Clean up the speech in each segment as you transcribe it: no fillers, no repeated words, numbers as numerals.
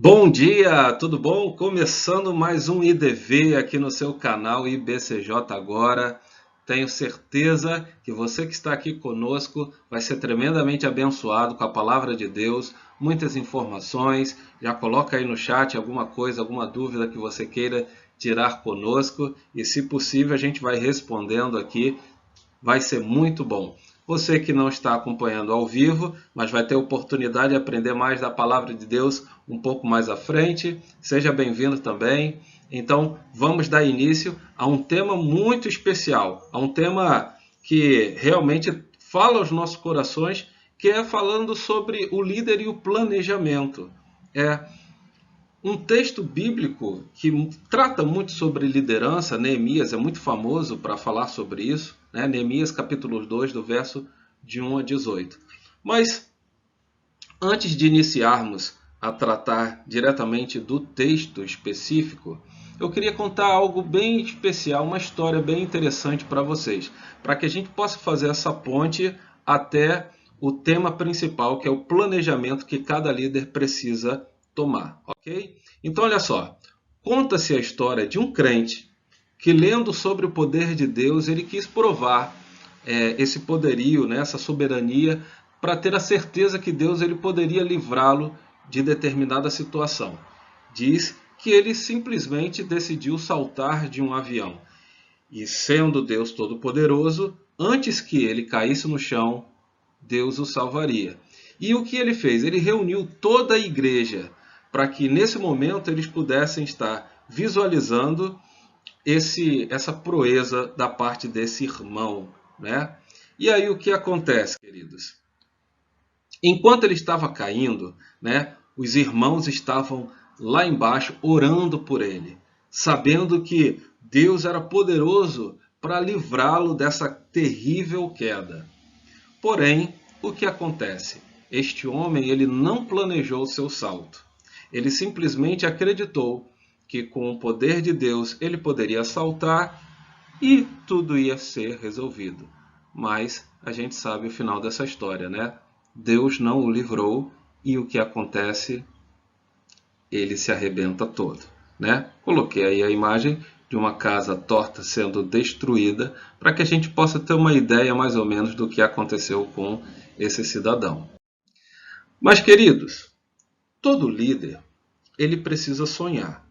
Bom dia, tudo bom? Começando mais um IDV aqui no seu canal IBCJ Agora. Tenho certeza que você que está aqui conosco vai ser tremendamente abençoado com a palavra de Deus, muitas informações. Já coloca aí no chat alguma coisa, alguma dúvida que você queira tirar conosco e, se possível, a gente vai respondendo aqui. Vai ser muito bom. Você que não está acompanhando ao vivo, mas vai ter oportunidade de aprender mais da palavra de Deus um pouco mais à frente, seja bem-vindo também. Então, vamos dar início a um tema muito especial, a um tema que realmente fala aos nossos corações, que é falando sobre o líder e o planejamento. É um texto bíblico que trata muito sobre liderança. Neemias é muito famoso para falar sobre isso, né? Neemias capítulo 2, do verso de 1 a 18. Mas antes de iniciarmos a tratar diretamente do texto específico, eu queria contar algo bem especial, uma história bem interessante para vocês, para que a gente possa fazer essa ponte até o tema principal, que é o planejamento que cada líder precisa tomar, ok? Então, olha só, conta-se a história de um crente que, lendo sobre o poder de Deus, ele quis provar esse poderio, né, essa soberania, para ter a certeza que Deus ele poderia livrá-lo de determinada situação. Diz que ele simplesmente decidiu saltar de um avião. E, sendo Deus Todo-Poderoso, antes que ele caísse no chão, Deus o salvaria. E o que ele fez? Ele reuniu toda a igreja para que nesse momento eles pudessem estar visualizando essa proeza da parte desse irmão, né? E aí o que acontece, queridos? Enquanto ele estava caindo, né, os irmãos estavam lá embaixo orando por ele, sabendo que Deus era poderoso para livrá-lo dessa terrível queda. Porém, o que acontece? Este homem ele não planejou seu salto. Ele simplesmente acreditou que com o poder de Deus ele poderia saltar e tudo ia ser resolvido. Mas a gente sabe o final dessa história, né? Deus não o livrou e o que acontece? Ele se arrebenta todo, né? Coloquei aí a imagem de uma casa torta sendo destruída para que a gente possa ter uma ideia mais ou menos do que aconteceu com esse cidadão. Mas, queridos, todo líder ele precisa sonhar,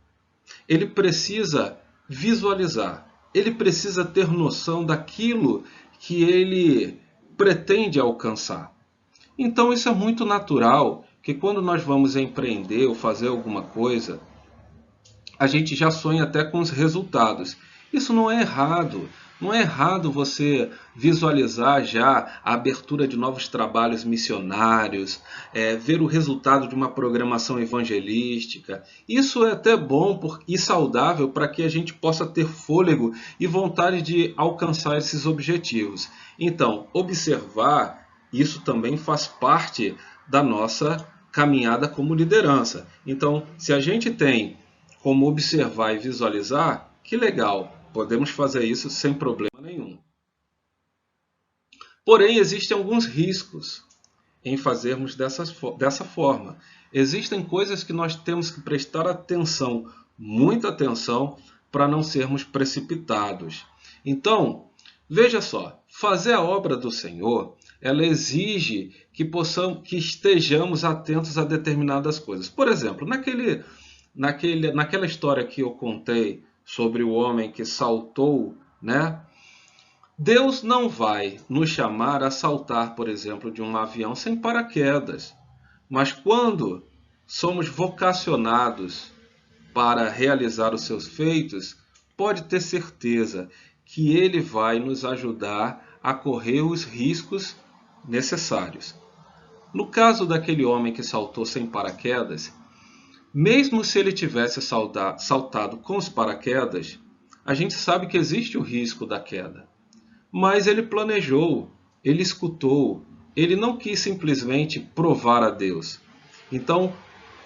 ele precisa visualizar, ele precisa ter noção daquilo que ele pretende alcançar. Então isso é muito natural que quando nós vamos empreender ou fazer alguma coisa, a gente já sonha até com os resultados. Isso não é errado. Não é errado você visualizar já a abertura de novos trabalhos missionários, ver o resultado de uma programação evangelística. Isso é até bom e saudável para que a gente possa ter fôlego e vontade de alcançar esses objetivos. Então, observar, isso também faz parte da nossa caminhada como liderança. Então, se a gente tem como observar e visualizar, que legal, podemos fazer isso sem problema nenhum. Porém, existem alguns riscos em fazermos dessa forma. Existem coisas que nós temos que prestar atenção, muita atenção, para não sermos precipitados. Então, veja só, fazer a obra do Senhor, ela exige que estejamos atentos a determinadas coisas. Por exemplo, naquela história que eu contei sobre o homem que saltou, né? Deus não vai nos chamar a saltar, por exemplo, de um avião sem paraquedas. Mas quando somos vocacionados para realizar os seus feitos, pode ter certeza que Ele vai nos ajudar a correr os riscos necessários. No caso daquele homem que saltou sem paraquedas, mesmo se ele tivesse saltado com os paraquedas, a gente sabe que existe o risco da queda. Mas ele planejou, ele escutou, ele não quis simplesmente provar a Deus. Então,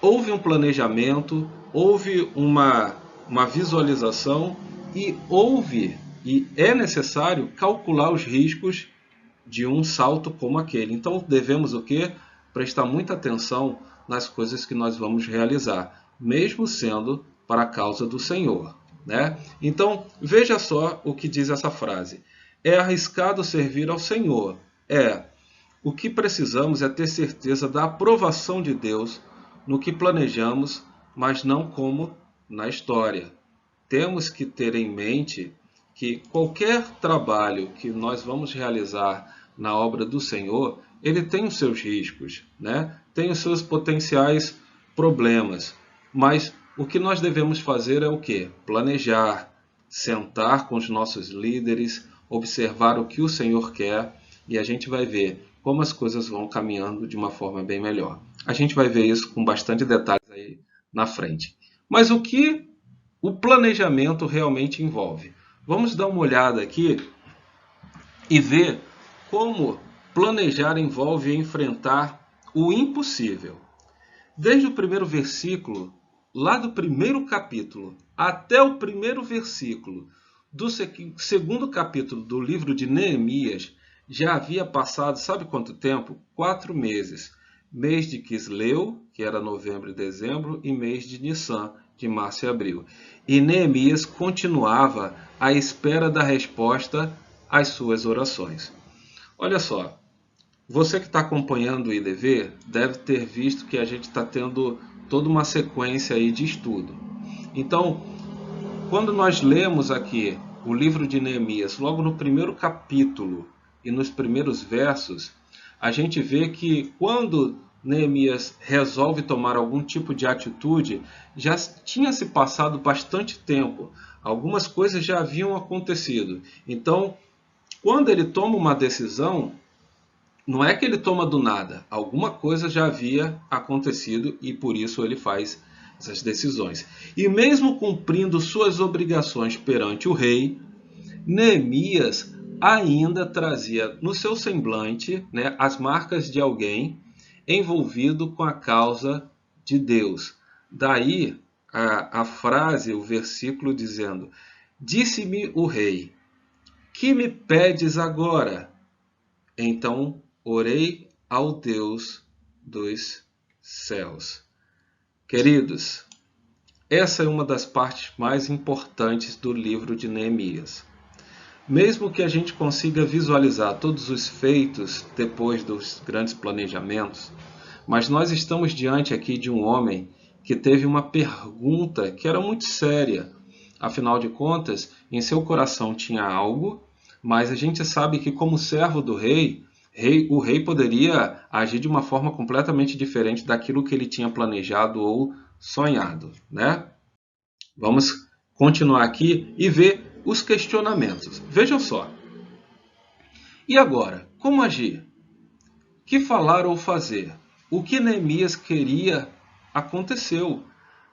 houve um planejamento, houve uma visualização e é necessário calcular os riscos de um salto como aquele. Então, devemos o quê? Prestar muita atenção nas coisas que nós vamos realizar, mesmo sendo para a causa do Senhor, né? Então, veja só o que diz essa frase. É arriscado servir ao Senhor. O que precisamos é ter certeza da aprovação de Deus no que planejamos, mas não como na história. Temos que ter em mente que qualquer trabalho que nós vamos realizar na obra do Senhor, ele tem os seus riscos, né? Tem os seus potenciais problemas. Mas o que nós devemos fazer é o quê? Planejar, sentar com os nossos líderes, observar o que o Senhor quer e a gente vai ver como as coisas vão caminhando de uma forma bem melhor. A gente vai ver isso com bastante detalhes aí na frente. Mas o que o planejamento realmente envolve? Vamos dar uma olhada aqui e ver como planejar envolve enfrentar o impossível. Desde o primeiro versículo, lá do primeiro capítulo, até o primeiro versículo do segundo capítulo do livro de Neemias, já havia passado, sabe quanto tempo? 4 meses. Mês de Quisleu, que era novembro e dezembro, e mês de Nissan, de março e abril. E Neemias continuava à espera da resposta às suas orações. Olha só, você que está acompanhando o IDV deve ter visto que a gente está tendo toda uma sequência aí de estudo. Então, quando nós lemos aqui o livro de Neemias, logo no primeiro capítulo e nos primeiros versos, a gente vê que quando Neemias resolve tomar algum tipo de atitude, já tinha se passado bastante tempo. Algumas coisas já haviam acontecido. Então, quando ele toma uma decisão, não é que ele toma do nada. Alguma coisa já havia acontecido e por isso ele faz essas decisões. E mesmo cumprindo suas obrigações perante o rei, Neemias ainda trazia no seu semblante, né, as marcas de alguém envolvido com a causa de Deus. Daí a frase, o versículo dizendo: Disse-me o rei, que me pedes agora? Então orei ao Deus dos céus. Queridos, essa é uma das partes mais importantes do livro de Neemias. Mesmo que a gente consiga visualizar todos os feitos depois dos grandes planejamentos, mas nós estamos diante aqui de um homem que teve uma pergunta que era muito séria. Afinal de contas, em seu coração tinha algo, mas a gente sabe que como servo do rei, o rei poderia agir de uma forma completamente diferente daquilo que ele tinha planejado ou sonhado, né? Vamos continuar aqui e ver os questionamentos. Vejam só. E agora, como agir? Que falar ou fazer? O que Neemias queria aconteceu.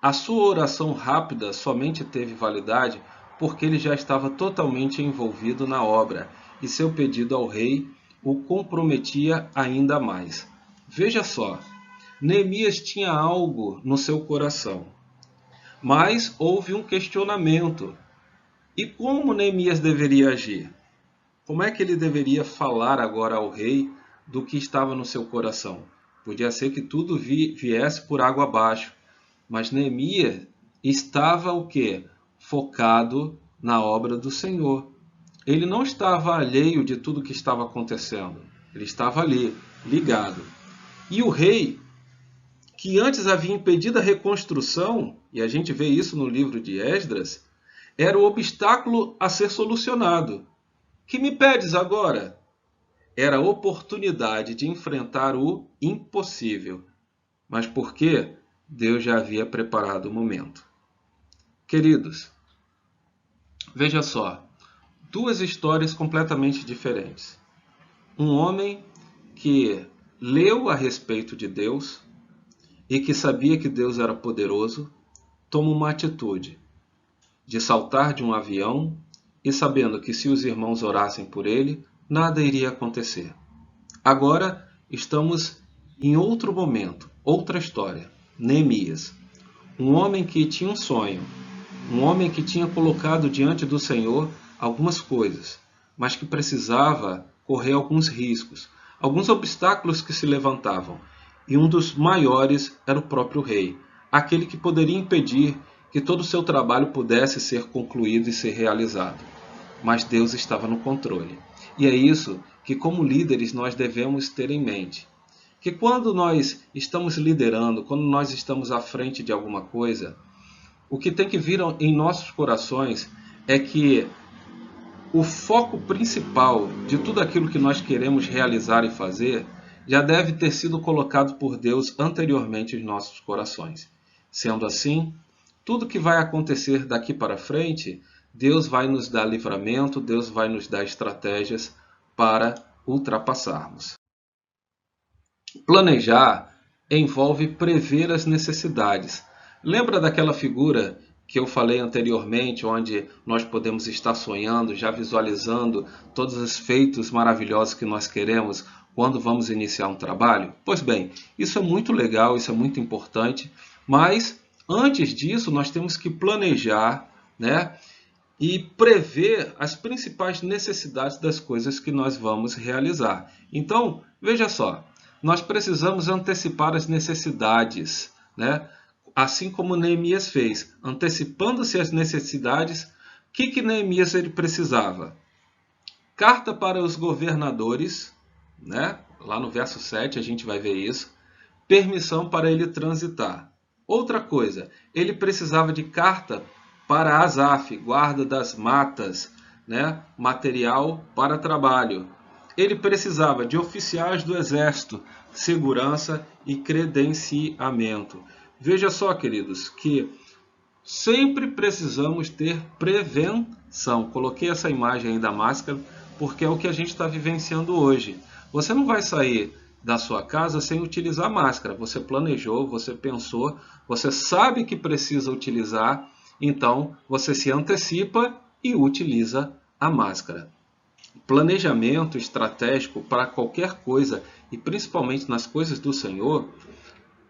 A sua oração rápida somente teve validade porque ele já estava totalmente envolvido na obra e seu pedido ao rei o comprometia ainda mais. Veja só, Neemias tinha algo no seu coração, mas houve um questionamento. E como Neemias deveria agir? Como é que ele deveria falar agora ao rei do que estava no seu coração? Podia ser que tudo viesse por água abaixo, mas Neemias estava o quê? Focado na obra do Senhor. Ele não estava alheio de tudo que estava acontecendo. Ele estava ali, ligado. E o rei, que antes havia impedido a reconstrução, e a gente vê isso no livro de Esdras, era o obstáculo a ser solucionado. Que me pedes agora? Era a oportunidade de enfrentar o impossível. Mas por quê? Deus já havia preparado o momento. Queridos, veja só, 2 histórias completamente diferentes. Um homem que leu a respeito de Deus e que sabia que Deus era poderoso, toma uma atitude de saltar de um avião e sabendo que se os irmãos orassem por ele, nada iria acontecer. Agora estamos em outro momento, outra história. Neemias, um homem que tinha um sonho, um homem que tinha colocado diante do Senhor algumas coisas, mas que precisava correr alguns riscos, alguns obstáculos que se levantavam. e um dos maiores era o próprio rei, aquele que poderia impedir que todo o seu trabalho pudesse ser concluído e ser realizado. Mas Deus estava no controle. E é isso que, como líderes, nós devemos ter em mente. Que quando nós estamos liderando, quando nós estamos à frente de alguma coisa, o que tem que vir em nossos corações é que o foco principal de tudo aquilo que nós queremos realizar e fazer já deve ter sido colocado por Deus anteriormente em nossos corações. Sendo assim, tudo que vai acontecer daqui para frente, Deus vai nos dar livramento, Deus vai nos dar estratégias para ultrapassarmos. Planejar envolve prever as necessidades. Lembra daquela figura que eu falei anteriormente, onde nós podemos estar sonhando, já visualizando todos os feitos maravilhosos que nós queremos quando vamos iniciar um trabalho? Pois bem, isso é muito legal, isso é muito importante, mas antes disso nós temos que planejar, né? E prever as principais necessidades das coisas que nós vamos realizar. Então, veja só, nós precisamos antecipar as necessidades, né? Assim como Neemias fez, antecipando-se as necessidades. O que Neemias ele precisava? Carta para os governadores, né? Lá no verso 7 a gente vai ver isso. Permissão para ele transitar. Outra coisa, ele precisava de carta para Asaf, guarda das matas, né? Material para trabalho. Ele precisava de oficiais do exército, segurança e credenciamento. Veja só, queridos, que sempre precisamos ter prevenção. Coloquei essa imagem aí da máscara porque é o que a gente está vivenciando hoje. Você não vai sair da sua casa sem utilizar máscara. Você planejou, você pensou, você sabe que precisa utilizar, então você se antecipa e utiliza a máscara. Planejamento estratégico para qualquer coisa, e principalmente nas coisas do Senhor,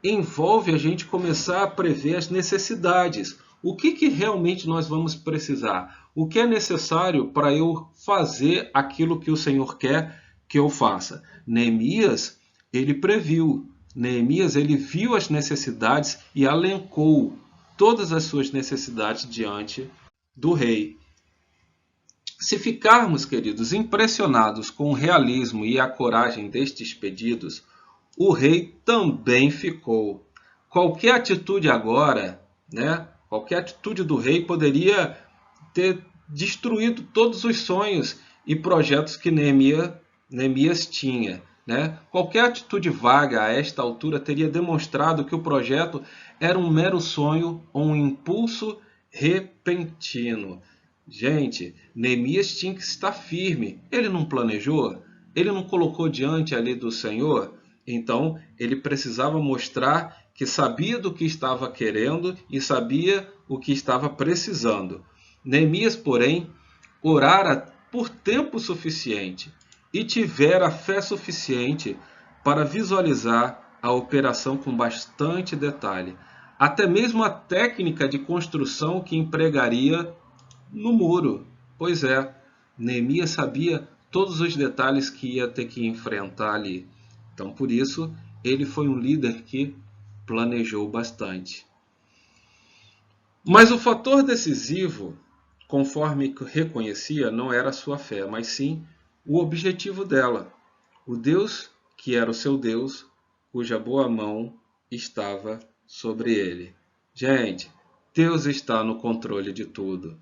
envolve a gente começar a prever as necessidades. O que realmente nós vamos precisar? O que é necessário para eu fazer aquilo que o Senhor quer que eu faça? Neemias, ele previu. Neemias, ele viu as necessidades e elencou todas as suas necessidades diante do rei. Se ficarmos, queridos, impressionados com o realismo e a coragem destes pedidos, o rei também ficou. Qualquer atitude agora, né? Qualquer atitude do rei poderia ter destruído todos os sonhos e projetos que Neemias tinha, né? Qualquer atitude vaga a esta altura teria demonstrado que o projeto era um mero sonho ou um impulso repentino. Gente, Neemias tinha que estar firme. Ele não planejou? Ele não colocou diante ali do Senhor? Então, ele precisava mostrar que sabia do que estava querendo e sabia o que estava precisando. Neemias, porém, orara por tempo suficiente e tivera fé suficiente para visualizar a operação com bastante detalhe. Até mesmo a técnica de construção que empregaria no muro. Pois é, Neemias sabia todos os detalhes que ia ter que enfrentar ali. Então, por isso, ele foi um líder que planejou bastante. Mas o fator decisivo, conforme reconhecia, não era a sua fé, mas sim o objetivo dela. O Deus que era o seu Deus, cuja boa mão estava sobre ele. Gente, Deus está no controle de tudo.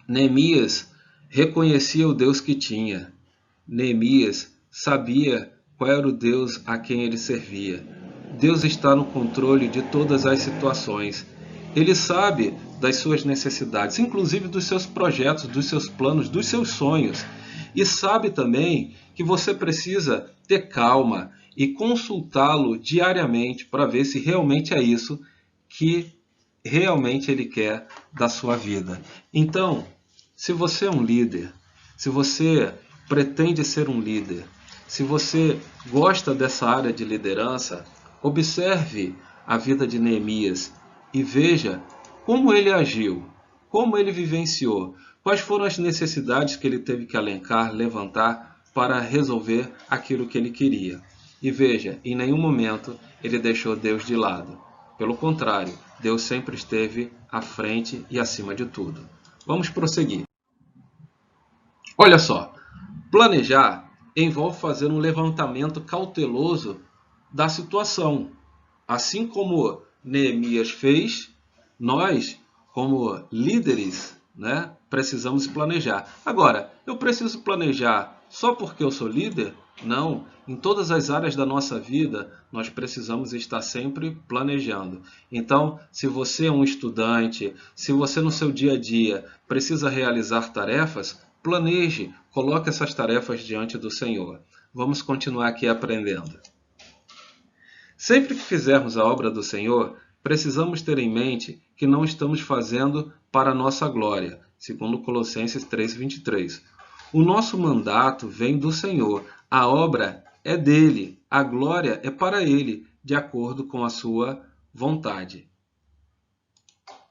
Neemias reconhecia o Deus que tinha. Neemias sabia qual era o Deus a quem ele servia. Deus está no controle de todas as situações. Ele sabe das suas necessidades, inclusive dos seus projetos, dos seus planos, dos seus sonhos. E sabe também que você precisa ter calma e consultá-lo diariamente para ver se realmente é isso que realmente ele quer da sua vida. Então, se você é um líder, se você pretende ser um líder, se você gosta dessa área de liderança, observe a vida de Neemias e veja como ele agiu, como ele vivenciou, quais foram as necessidades que ele teve que elencar, levantar para resolver aquilo que ele queria. E veja, em nenhum momento ele deixou Deus de lado. Pelo contrário, Deus sempre esteve à frente e acima de tudo. Vamos prosseguir. Olha só, planejar envolve fazer um levantamento cauteloso da situação. Assim como Neemias fez, nós, como líderes, né, precisamos planejar. Agora, eu preciso planejar só porque eu sou líder? Não. Em todas as áreas da nossa vida, nós precisamos estar sempre planejando. Então, se você é um estudante, se você no seu dia a dia precisa realizar tarefas, planeje, coloque essas tarefas diante do Senhor. Vamos continuar aqui aprendendo. Sempre que fizermos a obra do Senhor, precisamos ter em mente que não estamos fazendo para a nossa glória, segundo Colossenses 3:23. O nosso mandato vem do Senhor, a obra é dele, a glória é para ele, de acordo com a sua vontade.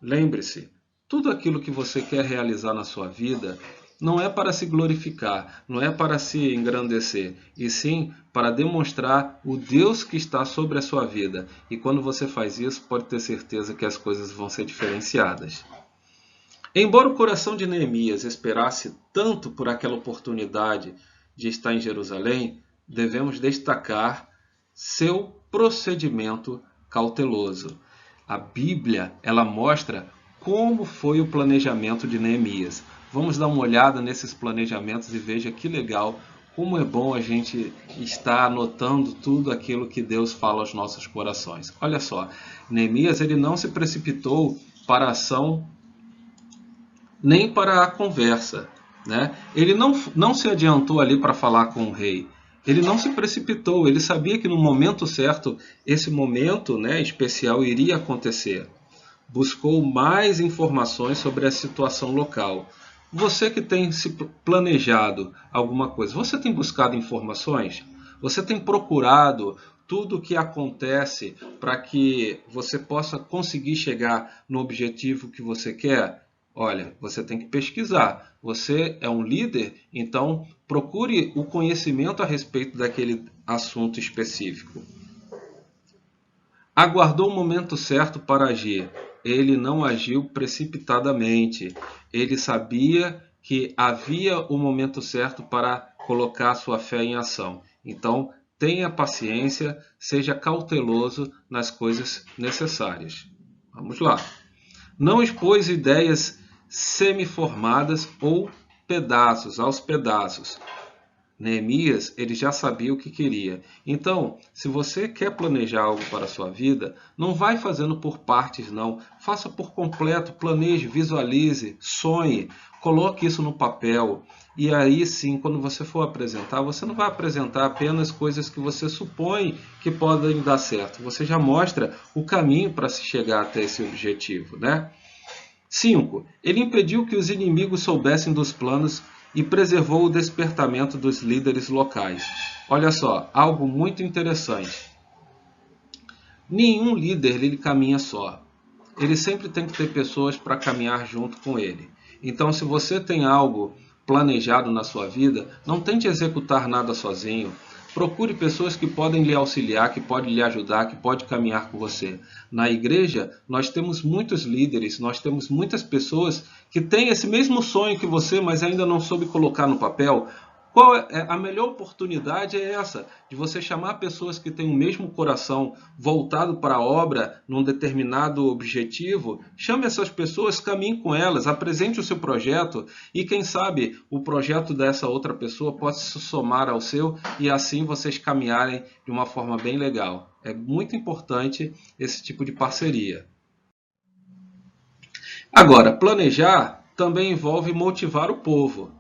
Lembre-se, tudo aquilo que você quer realizar na sua vida não é para se glorificar, não é para se engrandecer, e sim para demonstrar o Deus que está sobre a sua vida. E quando você faz isso, pode ter certeza que as coisas vão ser diferenciadas. Embora o coração de Neemias esperasse tanto por aquela oportunidade de estar em Jerusalém, devemos destacar seu procedimento cauteloso. A Bíblia, ela mostra como foi o planejamento de Neemias. Vamos dar uma olhada nesses planejamentos e veja que legal, como é bom a gente estar anotando tudo aquilo que Deus fala aos nossos corações. Olha só, Neemias ele não se precipitou para a ação nem para a conversa, né? Ele não se adiantou ali para falar com o rei. Ele não se precipitou, ele sabia que no momento certo, esse momento, né, especial iria acontecer. Buscou mais informações sobre a situação local. Você que tem se planejado alguma coisa, você tem buscado informações? Você tem procurado tudo o que acontece para que você possa conseguir chegar no objetivo que você quer? Olha, você tem que pesquisar. Você é um líder, então procure o conhecimento a respeito daquele assunto específico. Aguardou o momento certo para agir. Ele não agiu precipitadamente. Ele sabia que havia o momento certo para colocar sua fé em ação. Então, tenha paciência, seja cauteloso nas coisas necessárias. Vamos lá. Não expôs ideias semi-formadas ou aos pedaços. Neemias, ele já sabia o que queria. Então, se você quer planejar algo para a sua vida, não vai fazendo por partes, não. Faça por completo, planeje, visualize, sonhe, coloque isso no papel. E aí sim, quando você for apresentar, você não vai apresentar apenas coisas que você supõe que podem dar certo. Você já mostra o caminho para se chegar até esse objetivo, né? 5. Ele impediu que os inimigos soubessem dos planos e preservou o despertamento dos líderes locais. Olha só, algo muito interessante. Nenhum líder ele caminha só. Ele sempre tem que ter pessoas para caminhar junto com ele. Então, se você tem algo planejado na sua vida, não tente executar nada sozinho. Procure pessoas que podem lhe auxiliar, que podem lhe ajudar, que podem caminhar com você. Na igreja, nós temos muitos líderes, nós temos muitas pessoas que têm esse mesmo sonho que você, mas ainda não soube colocar no papel. Qual é a melhor oportunidade é essa, de você chamar pessoas que têm o mesmo coração voltado para a obra, num determinado objetivo. Chame essas pessoas, caminhe com elas, apresente o seu projeto e quem sabe o projeto dessa outra pessoa possa se somar ao seu e assim vocês caminharem de uma forma bem legal. É muito importante esse tipo de parceria. Agora, planejar também envolve motivar o povo.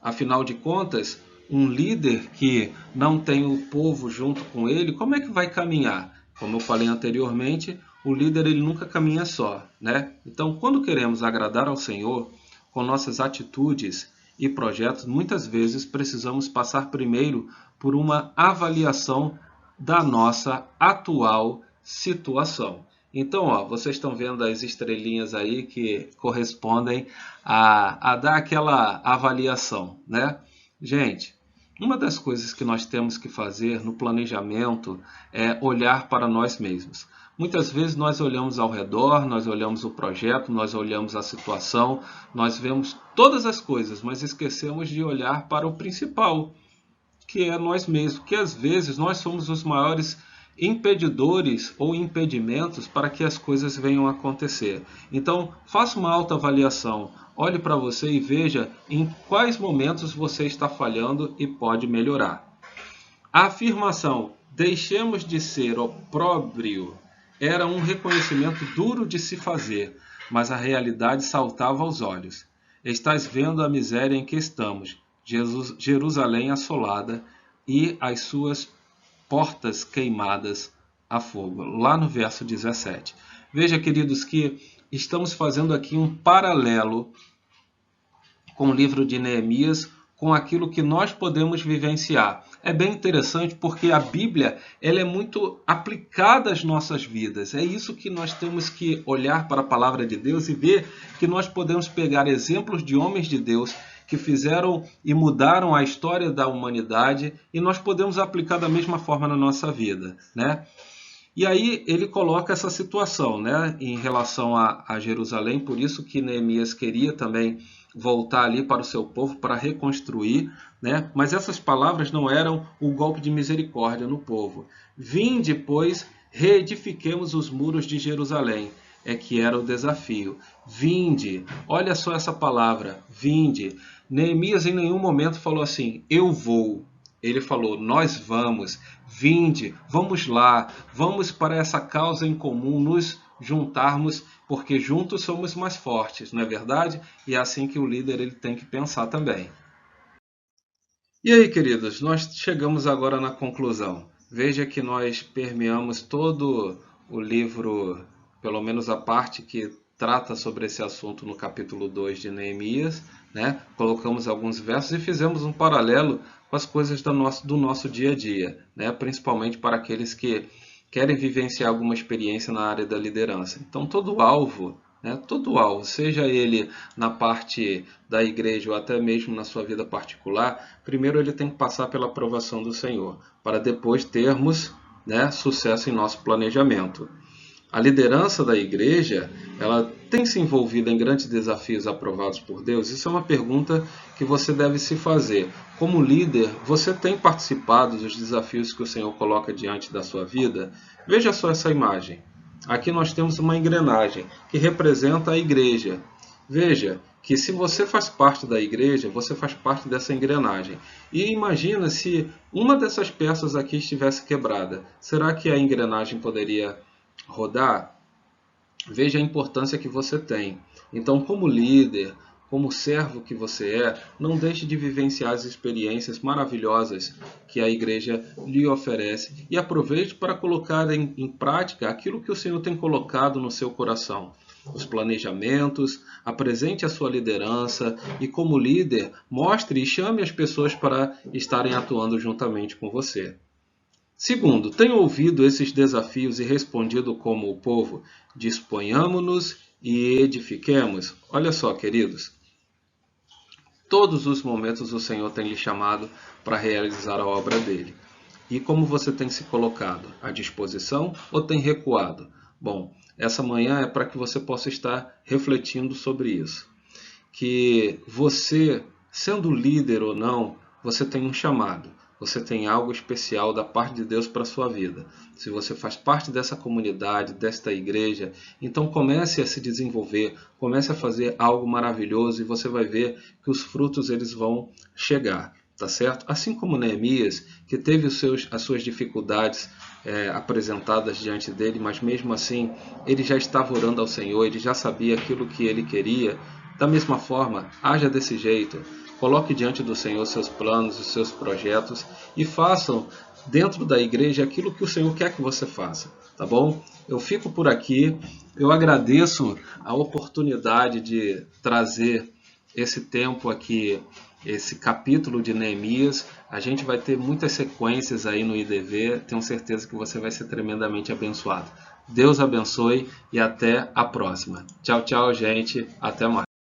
Afinal de contas, um líder que não tem o povo junto com ele, como é que vai caminhar? Como eu falei anteriormente, o líder ele nunca caminha só, né? Então, quando queremos agradar ao Senhor, com nossas atitudes e projetos, muitas vezes precisamos passar primeiro por uma avaliação da nossa atual situação. Então, ó, vocês estão vendo as estrelinhas aí que correspondem a dar aquela avaliação, né? Gente, Uma das coisas que nós temos que fazer no planejamento é olhar para nós mesmos. Muitas vezes nós olhamos ao redor, nós olhamos o projeto, nós olhamos a situação, nós vemos todas as coisas, mas esquecemos de olhar para o principal, que é nós mesmos, que às vezes nós somos os maiores impedidores ou impedimentos para que as coisas venham a acontecer. Então, faça uma autoavaliação, olhe para você e veja em quais momentos você está falhando e pode melhorar. A afirmação "deixemos de ser opróbrio" era um reconhecimento duro de se fazer, mas a realidade saltava aos olhos. Estás vendo a miséria em que estamos, Jerusalém assolada e as suas portas queimadas a fogo. Lá no verso 17. Veja, queridos, que estamos fazendo aqui um paralelo com o livro de Neemias, com aquilo que nós podemos vivenciar. É bem interessante porque a Bíblia ela é muito aplicada às nossas vidas. É isso que nós temos que olhar para a palavra de Deus e ver que nós podemos pegar exemplos de homens de Deus que fizeram e mudaram a história da humanidade e nós podemos aplicar da mesma forma na nossa vida, né? E aí ele coloca essa situação, né, em relação a Jerusalém, por isso que Neemias queria também voltar ali para o seu povo para reconstruir, né? Mas essas palavras não eram o golpe de misericórdia no povo. Vinde, pois, reedifiquemos os muros de Jerusalém. É que era o desafio. Vinde, olha só essa palavra, vinde. Neemias em nenhum momento falou assim, eu vou. Ele falou, nós vamos, vinde, vamos lá, vamos para essa causa em comum, nos juntarmos, porque juntos somos mais fortes, não é verdade? E é assim que o líder ele tem que pensar também. E aí, queridos, nós chegamos agora na conclusão. Veja que nós permeamos todo o livro, pelo menos a parte que trata sobre esse assunto no capítulo 2 de Neemias, né? Colocamos alguns versos e fizemos um paralelo com as coisas do nosso dia a dia, né? Principalmente para aqueles que querem vivenciar alguma experiência na área da liderança. Então, todo alvo, seja ele na parte da igreja ou até mesmo na sua vida particular, primeiro ele tem que passar pela aprovação do Senhor, para depois termos, né, sucesso em nosso planejamento. A liderança da igreja, ela tem se envolvido em grandes desafios aprovados por Deus? Isso é uma pergunta que você deve se fazer. Como líder, você tem participado dos desafios que o Senhor coloca diante da sua vida? Veja só essa imagem. Aqui nós temos uma engrenagem que representa a igreja. Veja que se você faz parte da igreja, você faz parte dessa engrenagem. E imagina se uma dessas peças aqui estivesse quebrada. Será que a engrenagem poderia rodar? Veja a importância que você tem. Então, como líder, como servo que você é, não deixe de vivenciar as experiências maravilhosas que a igreja lhe oferece e aproveite para colocar em prática aquilo que o Senhor tem colocado no seu coração. Os planejamentos, apresente a sua liderança e, como líder, mostre e chame as pessoas para estarem atuando juntamente com você. Segundo, tenho ouvido esses desafios e respondido como o povo, disponhamo-nos e edifiquemos. Olha só, queridos, todos os momentos o Senhor tem lhe chamado para realizar a obra dele. E como você tem se colocado? À disposição ou tem recuado? Bom, essa manhã é para que você possa estar refletindo sobre isso. Que você, sendo líder ou não, você tem um chamado. Você tem algo especial da parte de Deus para a sua vida. Se você faz parte dessa comunidade, desta igreja, então comece a se desenvolver, comece a fazer algo maravilhoso e você vai ver que os frutos eles vão chegar, tá certo? Assim como Neemias, que teve as suas dificuldades apresentadas diante dele, mas mesmo assim ele já estava orando ao Senhor, ele já sabia aquilo que ele queria. Da mesma forma, haja desse jeito. Coloque diante do Senhor seus planos, os seus projetos e façam dentro da igreja aquilo que o Senhor quer que você faça, tá bom? Eu fico por aqui, eu agradeço a oportunidade de trazer esse tempo aqui, esse capítulo de Neemias. A gente vai ter muitas sequências aí no IDV, tenho certeza que você vai ser tremendamente abençoado. Deus abençoe e até a próxima. Tchau, tchau, gente. Até mais.